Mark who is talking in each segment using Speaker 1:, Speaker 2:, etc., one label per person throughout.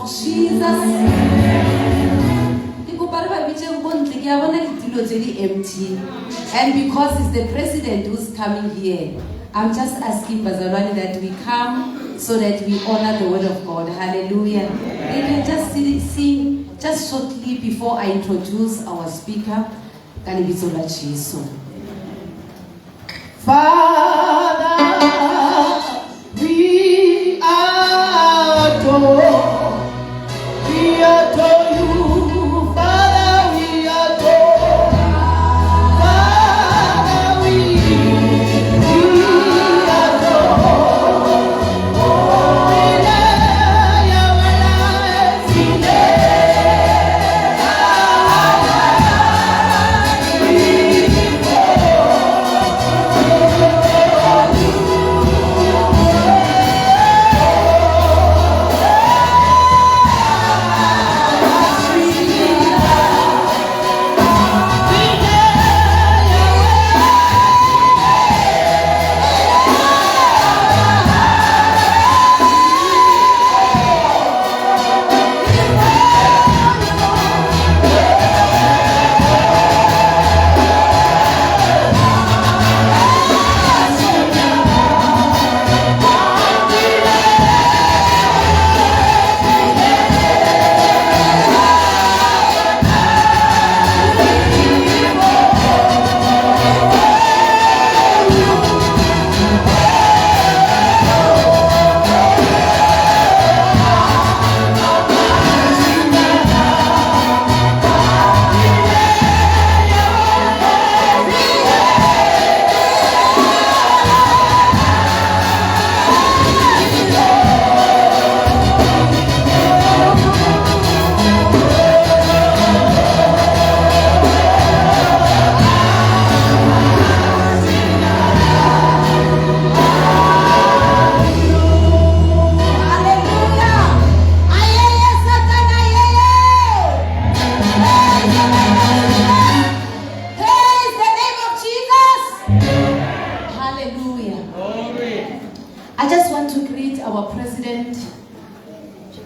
Speaker 1: of Jesus. Empty. And because it's the president who's coming here, I'm just asking Bazarwani that we come so that we honor the word of God. Hallelujah. They can just sing just shortly before I introduce our speaker.
Speaker 2: Father, we adore you. Father, we adore. Father, we adore.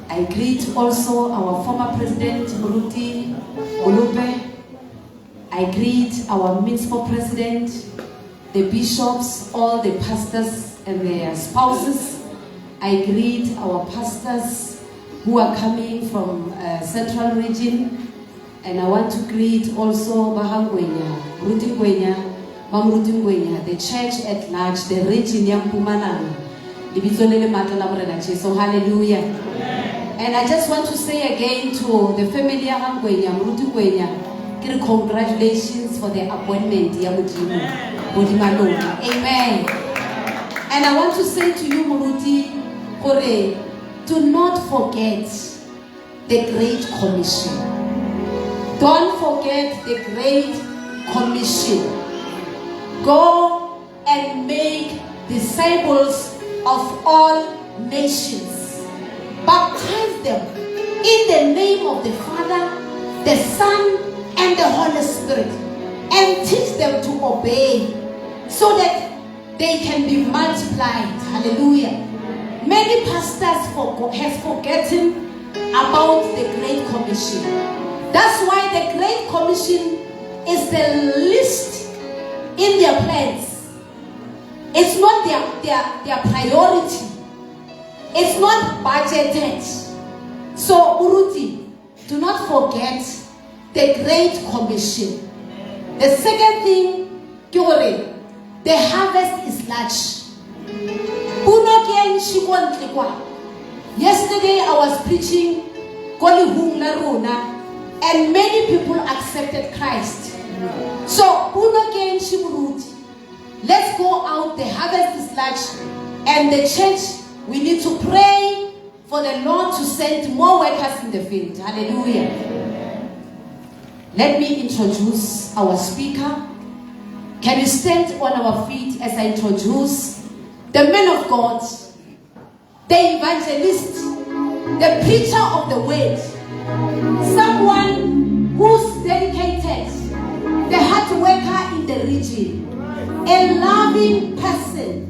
Speaker 1: I greet also our former president, Muruti Ulupe. I greet our municipal president, the bishops, all the pastors and their spouses. I greet our pastors who are coming from Central Region. And I want to greet also Bahangwenya, Muruti Ngwenya, Mamuruti Ngwenya, the church at large, the region Yampumananga. So hallelujah. And I just want to say again to the family of Ngwenya, Muruti Ngwenya, congratulations for the appointment. Amen. And I want to say to you, Muruti, do not forget the Great Commission. Don't forget the Great Commission. Go and make disciples of all nations. Baptize them in the name of the Father, the Son, and the Holy Spirit. And teach them to obey so that they can be multiplied. Hallelujah. Many pastors have forgotten about the Great Commission. That's why the Great Commission is the least in their plans. It's not their priority. It's not budgeted. So, Muruti, do not forget the Great Commission. The second thing, the harvest is large. Yesterday I was preaching and many people accepted Christ. So, let's go out. The harvest is large, and the church, we need to pray for the Lord to send more workers in the field. Hallelujah. Let me introduce our speaker. Can you stand on our feet as I introduce the man of God, the evangelist, the preacher of the word, someone who's dedicated, the hard worker in the region, a loving person,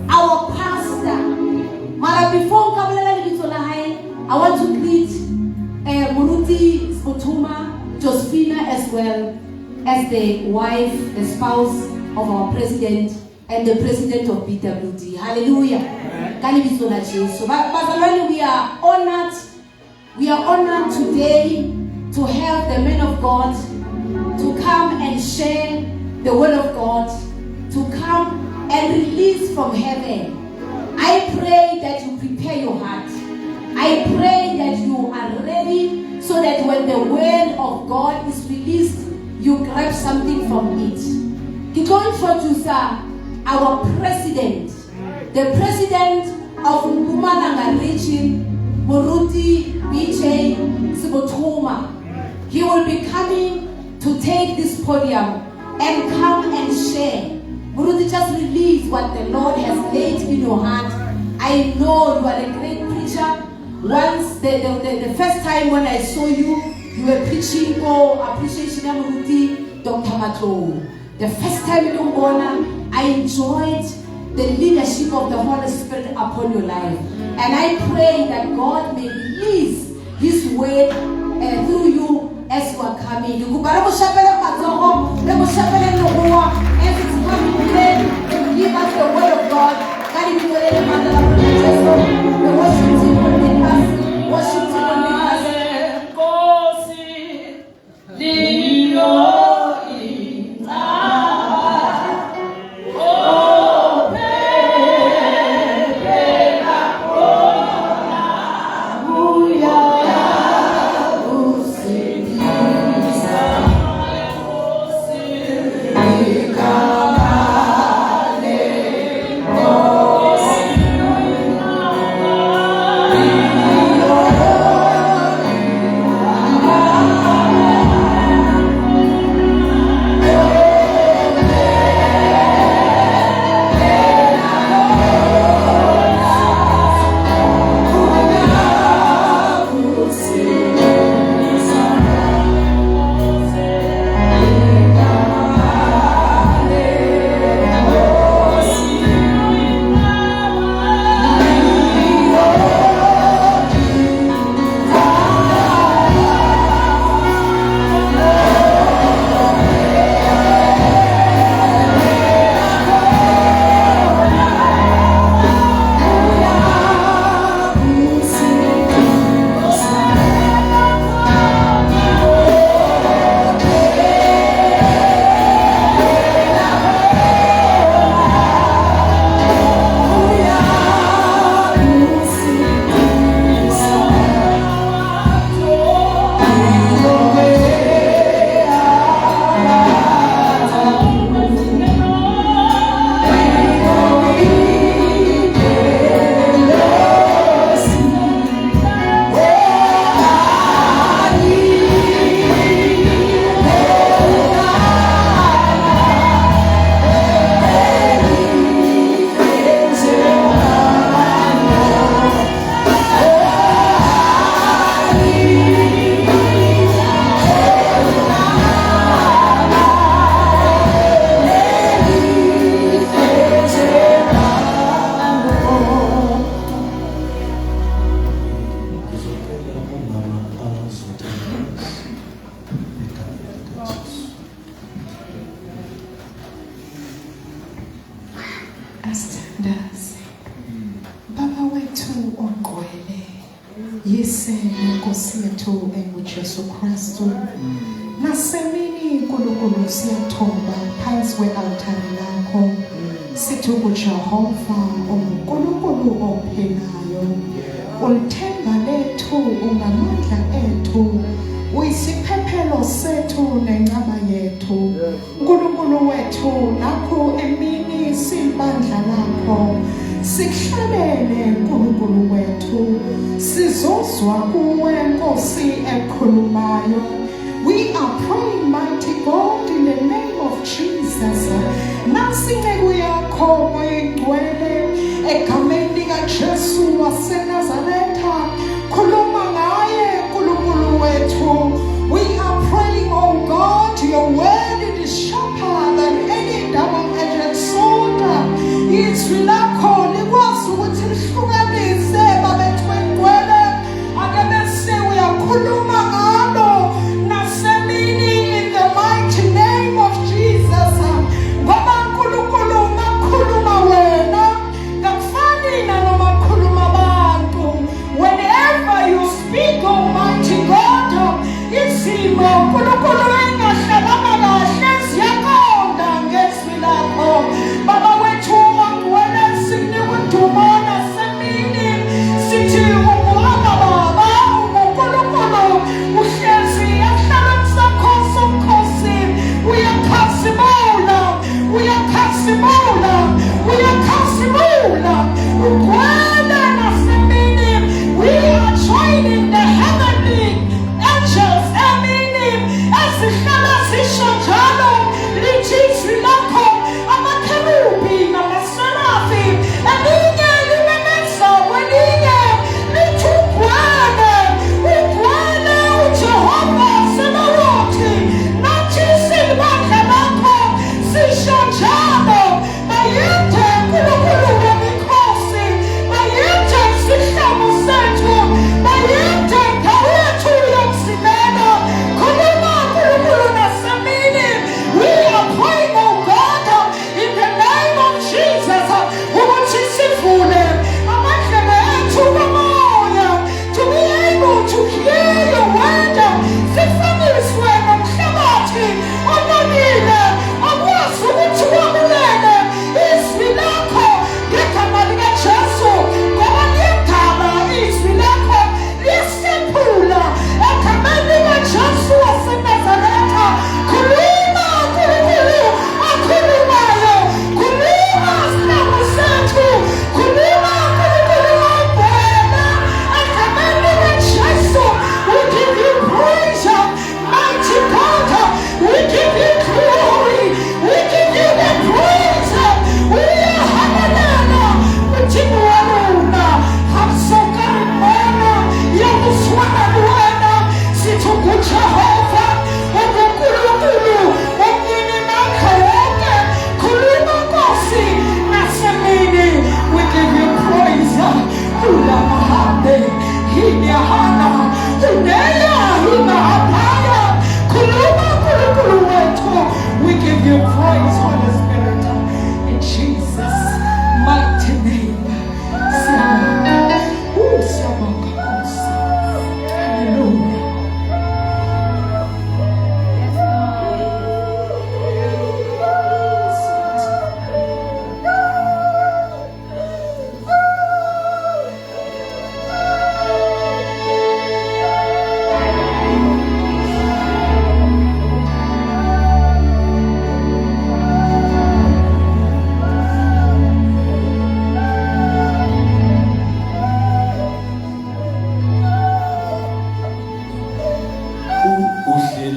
Speaker 1: our pastor. Mara, before I want to greet as well as the wife, the spouse of our president and the president of BWD. Hallelujah. So, we are honored. We are honored today to have the men of God to come and share the word of God, to come and release from heaven. I pray that you prepare your heart. I pray that you are ready so that when the word of God is released, you grab something from it. We're going to introduce our president, the president of Mpumalanga region, Muruti BJ Sibotuma. He will be coming to take this podium and come and share. Muruti, just release what the Lord has laid in your heart. I know you are a great preacher. Once, the first time when I saw you, you were preaching for appreciation of Muruti, Dr. Matlo. The first time in Uganda, I enjoyed the leadership of the Holy Spirit upon your life. And I pray that God may release His word through you as you are coming. As it's coming today, give us the word of God. The worship team will lead us. Worship team will lead us.
Speaker 3: We are praying, mighty God, in the name of Jesus. We are praying, oh God, your word it is sharper than any double-edged sword. It's lakho likwazi ukuthi lihlukanise babethwengwele akebese uyakhuluma ngalo nasemini in the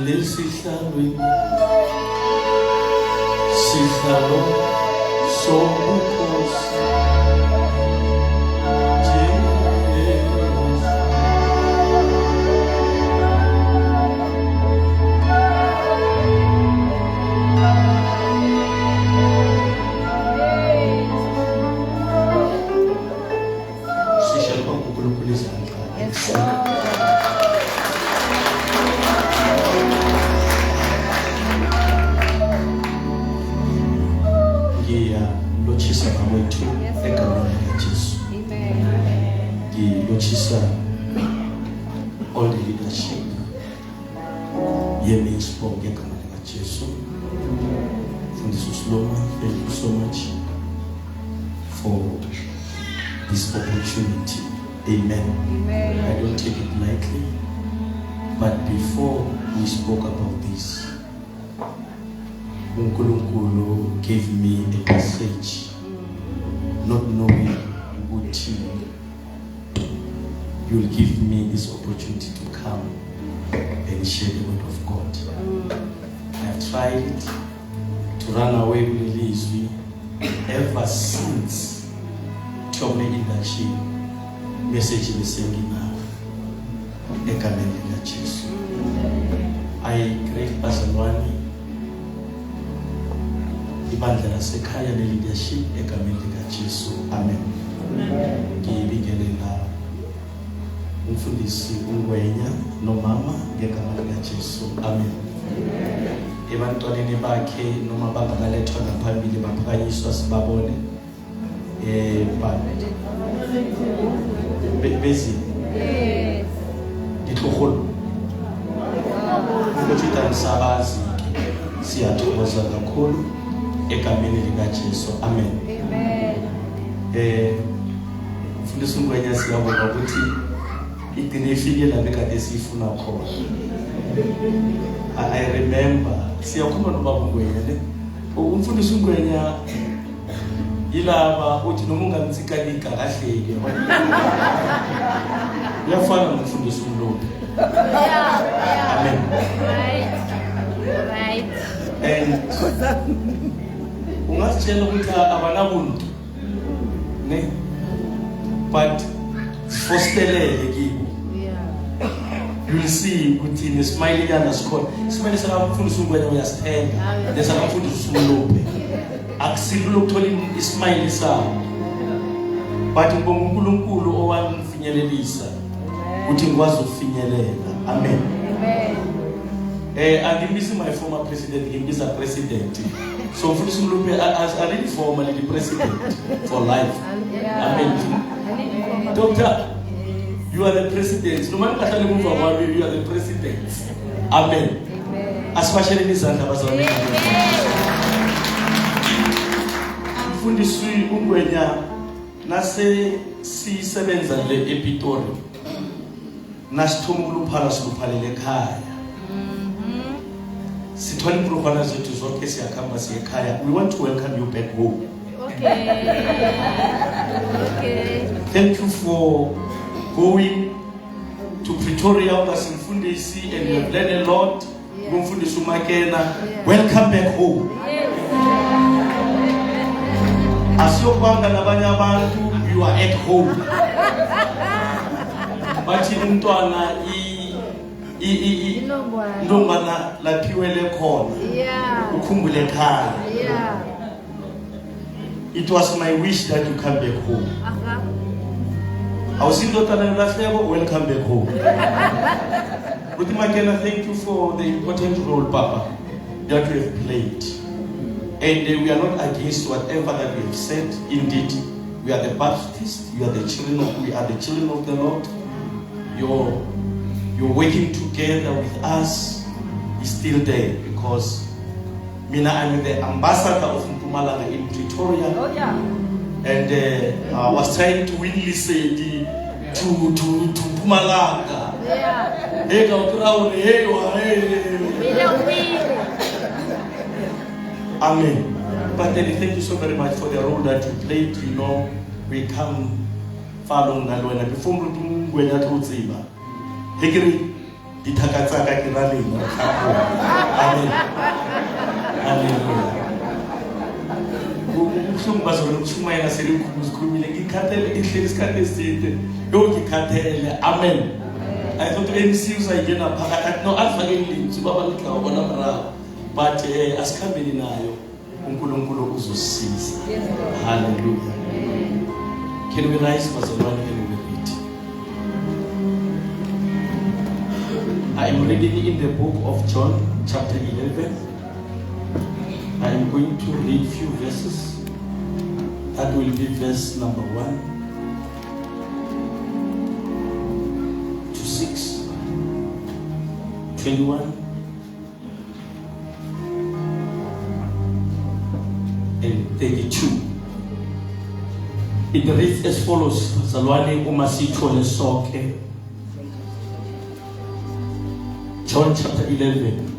Speaker 2: Nesihlalweni sihlalo sobukhosi sishalo uNkulunkulu izandla. Lochisa kwethu egameni likaJesu. Lochisa all the leadership yemispo egameni likaJesu. Mfundisi Sloma, thank you so much for this opportunity. Amen. I don't take it lightly, but before we spoke about this, uNkulunkulu gave me a message, not knowing what you'll give me this opportunity to come and share the word of God. I've tried to run away with Lizwi ever since Tommy Indachi message in the same enough. I great Barcelona. Ibandla lasekhaya leadership egameni likaJesu. Amen. Ngibingelela umfundisi uNgwenya nomama ngegameni likaJesu. Amen. Ebantwaneni bakhe noma bangakalethwa ngaphambili baphakanyiswa sibabone. Bezi. Yes. Ngitloholo. Ukuthi tamsabazi siyathokoza kakhulu egameni likaJesu. Amen. Mfundisi uNgwenya siyabonga ukuthi igcine ifike la bekade sifuna khona. I remember siyakhuluma nobaba uNgwenya ne umfundisi uNgwenya ilaba uthi noma ungamtsikalika kahleke uyafana nomfundisi uMlobi. Amen. Right. And ungasitshela ukuthi abanabuntu ne but fostelele kibo. You'll see ukuthi nesmile yana sikhona simele sakamfundisi uNgwenya uyasithenga lesakamfundisi uMlobi akusilulo ukuthola ismile sawo but ngibonga uNkulunkulu owangifinyelelisa ukuthi ngikwazi ukufinyelela. Amen. Angimisi my former president, ngimbiza president. So mfundisi uMlobi I really formally the president for life. Amen. Doctor, you are the president. No matter what you move, you are the president. Amen. Asipashele izandla bazalwane. Mfundisi uNgwenya nase sisebenza le ePitori. Nasithuma ukuluphala siluphalele ekhaya. Sithwala improfana zethu zonke siyakhamba siyekhaya. We want to welcome you back home. Okay. Thank you for going to Pretoria as Mfundisi and you have learned a lot. Mfundisi uMakena, welcome back home. Asiyobanga nabanye abantu, you are at home. Bathi umntwana ndombana laphiwele khona ukhumbule ekhaya. It was my wish that you come back home. I was in Dotana Laslebo, welcome back home. Ruth Makena, thank you for the important role, Papa, that you have played. And we are not against whatever that we have said. Indeed, we are the Baptists, we are the children of the Lord. You're working together with us is still there because I'm the ambassador of Mpumalanga in Pretoria. Oh, yeah. And I was trying to win Lisedi to Mpumalanga. Yeah. Amen. But then thank you so very much for the role that you played. You know, we come far along Nalwena before we to Ziba. Hegiri, Ditakatsaka ke ra lena. Amen. Hallelujah. Ubuhlungu bazona ukuchumayela selikhulumile ngikhathele ihleli isikhathi eside. Yo ngikhathele. Amen. I thought MC uzayingena phakathi no afake ilinzi baba ngidla ubona mara but asikhambeni nayo uNkulunkulu uzosisiza. Hallelujah. Can we rise bazalwane and we read? I am reading in the book of John chapter 11. I am going to read few verses. That will be verse number 1 to 6, 21, and 32. It reads as follows. Zalwane umasithole sonke. John chapter 11.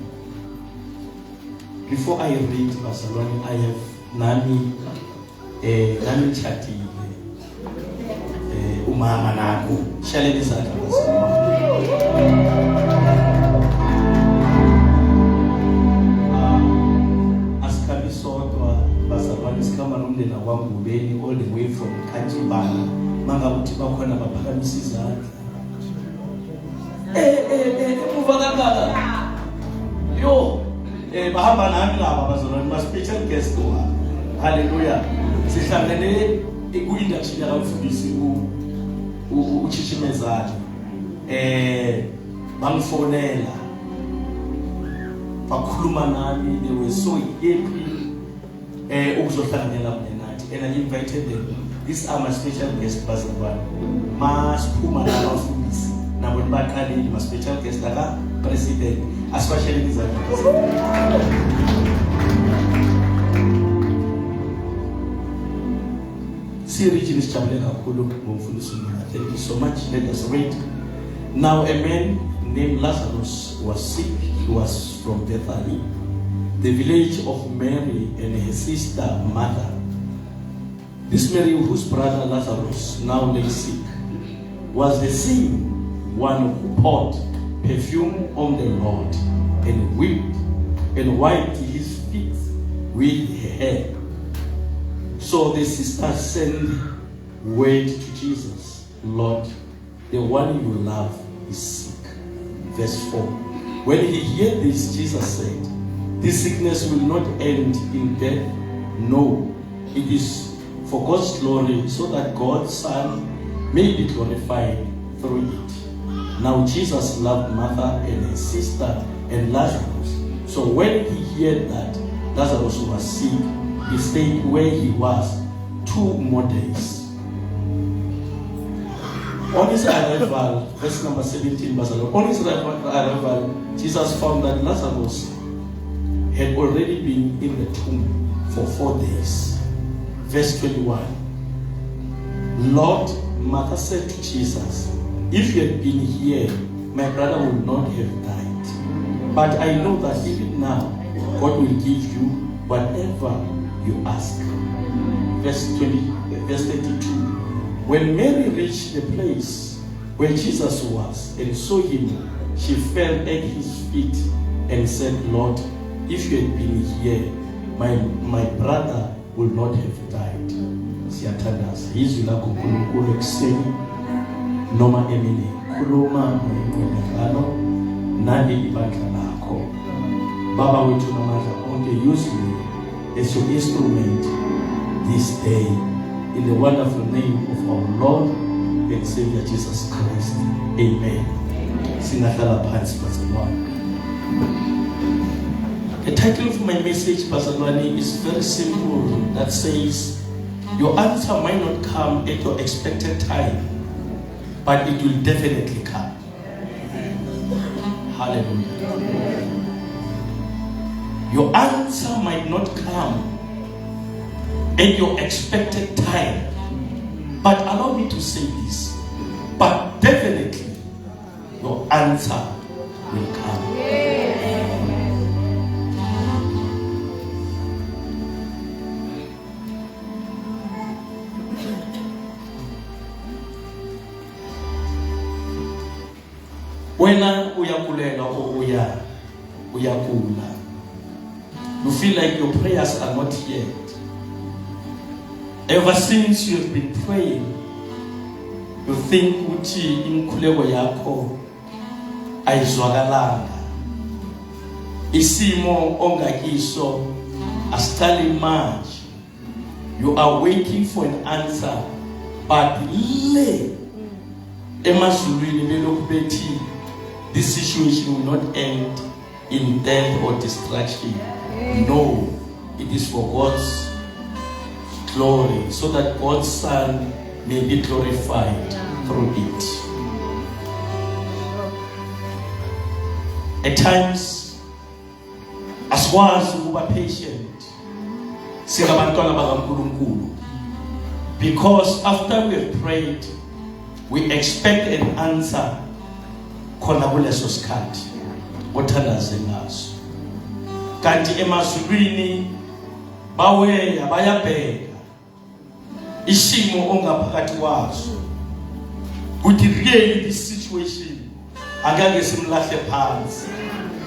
Speaker 2: Before I read Zalwane, I have nami chatile umama nako shaleni izandla asikhambi sodwa bazalwane sikhamba nomndeni wakwangubeni all the way from Kajibana mangabe uthi bakhona baphakamisa izandla emuva kangaka yo bahamba nami laba bazalwane ma special guest wa hallelujah sihlangene ku-induction yakamfundisi uChishimezane bangifonela bakhuluma nami they were so happy ukuzohlanganyela nathi and I invited them. These are my special guests bazalwane masiphuma nabafundisi nabo baqalile ma special guest aka president asibashele izandla. Thank you so much. Let us read. Now a man named Lazarus was sick. He was from Bethany, the village of Mary and her sister Martha. This Mary, whose brother Lazarus now lay sick, was the same one who poured perfume on the Lord and wept and wiped his feet with her hair. So the sister sent word to Jesus, Lord, the one you love is sick. Verse 4. When he heard this, Jesus said, this sickness will not end in death. No, it is for God's glory, so that God's Son may be glorified through it. Now Jesus loved Martha and her sister and Lazarus. So when he heard that Lazarus was sick, he stayed where he was 2 more days. On his arrival, verse number 17, on his arrival, Jesus found that Lazarus had already been in the tomb for 4 days. Verse 21. Lord, Martha said to Jesus, if you had been here, my brother would not have died. But I know that even now, God will give you whatever you ask. Verse 32. When Mary reached the place where Jesus was and saw him, she fell at his feet and said, Lord, if you had been here, my brother would not have died. Siyathandaza izwi lakho uNkulunkulu ekuseni noma emini khuluma ngomqondano nani ibandla lakho. Baba wethu namandla onke, use me as your instrument this day in the wonderful name of our Lord and Savior Jesus Christ. Amen. Singahlala phansi bazalwane. The title of my message, bazalwane, is very simple. That says, your answer might not come at your expected time, but it will definitely come. Hallelujah. Your answer might not come at your expected time, but allow me to say this, but definitely your answer will come. wena uyakulela or uyakula, you feel like your prayers are not yet. Ever since you have been praying, you think ukuthi imkhuleko yakho ayizwakalanga, isimo ongakiso asiqali manje, you are waiting for an answer, but le emazulwini belokhu bethi this situation will not end in death or destruction. No, it is for God's glory, so that God's Son may be glorified through it. At times, asikwazi ukuba patient singabantwana bakaNkulunkulu, because after we have prayed, we expect an answer khona kuleso sikhathi othandaze ngaso. Kanti emazulwini baweya bayabheka isimo ongaphakathi kwaso, ukuthi really this situation angeke simlahle phansi,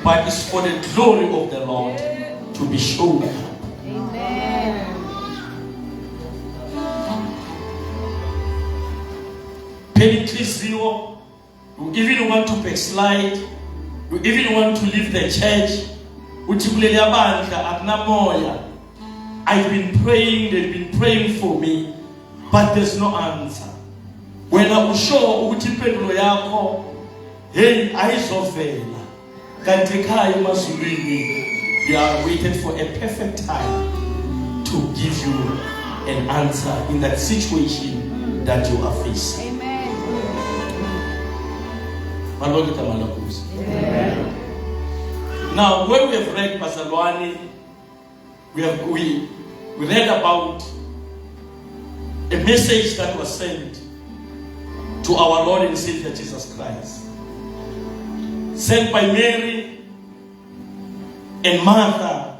Speaker 2: but it's for the glory of the Lord to be shown up.
Speaker 4: Amen.
Speaker 2: Penitenzio, you even want to backslide, you even want to leave the church. I've been praying, they've been praying for me, but there's no answer. When I was sure hey, ayizovela kanti ekhaya emazulwini, they are waiting for a perfect time to give you an answer in that situation that you are facing.
Speaker 4: Amen.
Speaker 2: Now, when we have read Bazalwane, we read about a message that was sent to our Lord and Savior Jesus Christ, sent by Mary and Martha,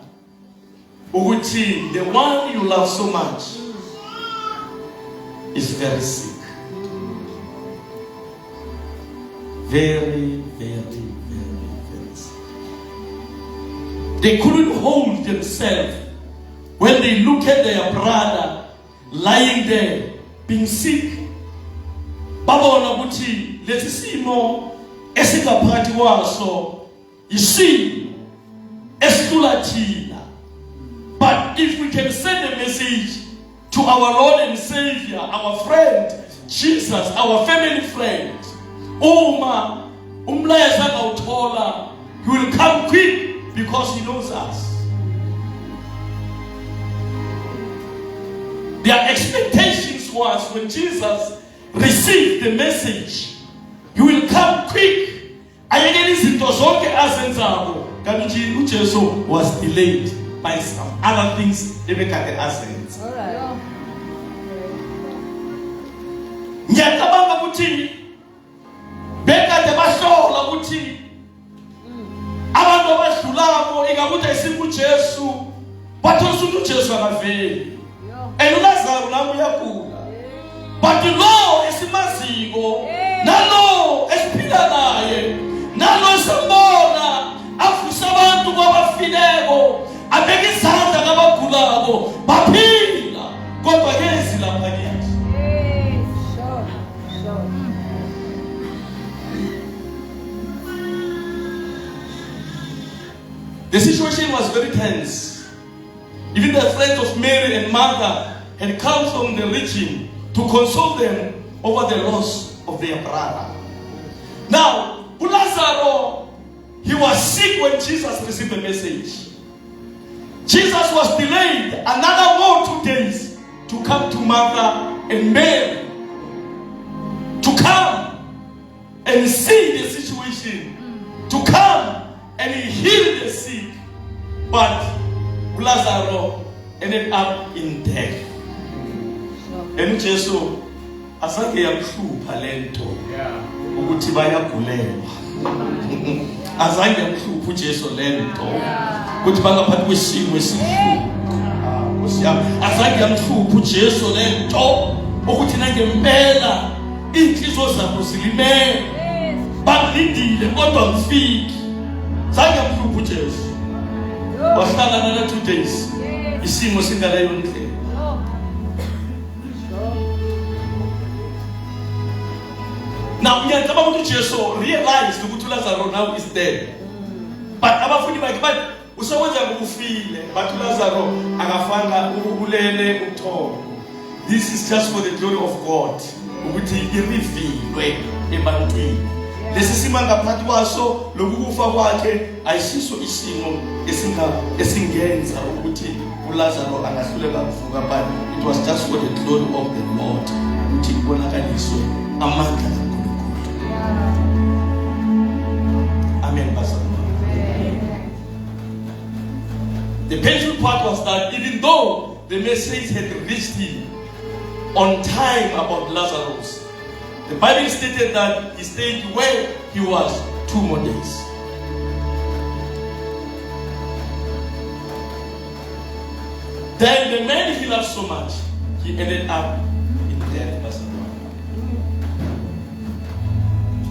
Speaker 2: ukuthi the one you love so much is very sick. Very, very, very, very sick. They couldn't hold themselves when they look at their brother lying there, being sick. Babona ukuthi lesi simo esingaphakathi kwaso isimo esidlula thina. But if we can send a message to our Lord and Savior, our friend Jesus, our family friend, Uma umlayezo angawuthola, he will come quick because he knows us. Their expectations was when Jesus received the message, he will come quick. Ayekela izinto zonke azenzako, kanti uJesu was delayed by some other things ebekade azenza.
Speaker 4: All right.
Speaker 2: Ngiyacabanga ukuthi bekade bahlola ukuthi abantu abadlulako ingakuthi ayisibu Jesu bathola ukuthi uJesu akaveli, and uLazaro naye uyagula, but lo esimaziko nalo esiphila naye nalo esibona avusa abantu kwabafileko abeka izandla kabagulako baphila kodwa kezi lapha kithi. The situation was very tense. Even the friends of Mary and Martha had come from the region to console them over the loss of their brother. Now, Lazarus, he was sick when Jesus received the message. Jesus was delayed another more 2 days to come to Martha and Mary, to come and see the situation, to come and he healed the sick, but Lazarus ended up in death. And Jesus asake yamhlupha lento ukuthi bayagulelwa. Azange yamhlupha uJesu lento ukuthi bangaphathi kwesimo esihlupha. Azange yamhlupha uJesu lento ukuthi nangempela inhliziyo zabo zilimele. Balindile kodwa ngifiki. Zange mhluphe uJesu. Wahlala nana 2 days. Isimo singaleyo ndlela. Now ngiyacaba ukuthi Jesu realized ukuthi uLazarus now is dead. But abafundi bakhe bathi usokwenza ukufile, but uLazarus akafanga ukulele uthombo. This is just for the glory of God. Ukuthi irevealwe ebantwini. Lesi simo ngaphakathi kwaso lokufa kwakhe ayisiso isimo esingenza ukuthi uLazarus angahluleka ukuvuka, but it was just for the glory of the Lord. Ukuthi ibonakaliswe amandla kaNkulunkulu. Amen, Pastor. The painful part was that even though the message had reached him on time about Lazarus, the Bible stated that he stayed where he was 2 more days. Then the man he loved so much, he ended up in death.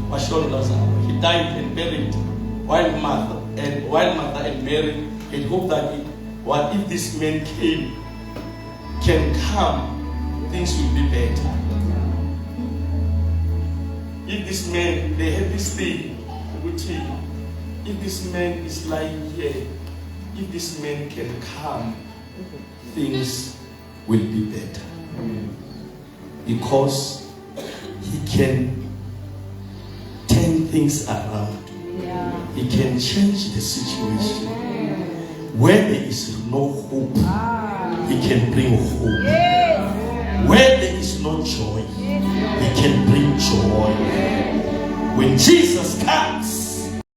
Speaker 2: Passion Lazarus, he died and buried while Martha and Mary had hoped that what if this man can come, things will be better. If this man, they had this thing, if this man is lying here, if this man can come, things will be better. Because he can turn things around. He can change the situation. Where there is no hope, he can bring hope. Where there is no joy, he can bring joy. When Jesus comes,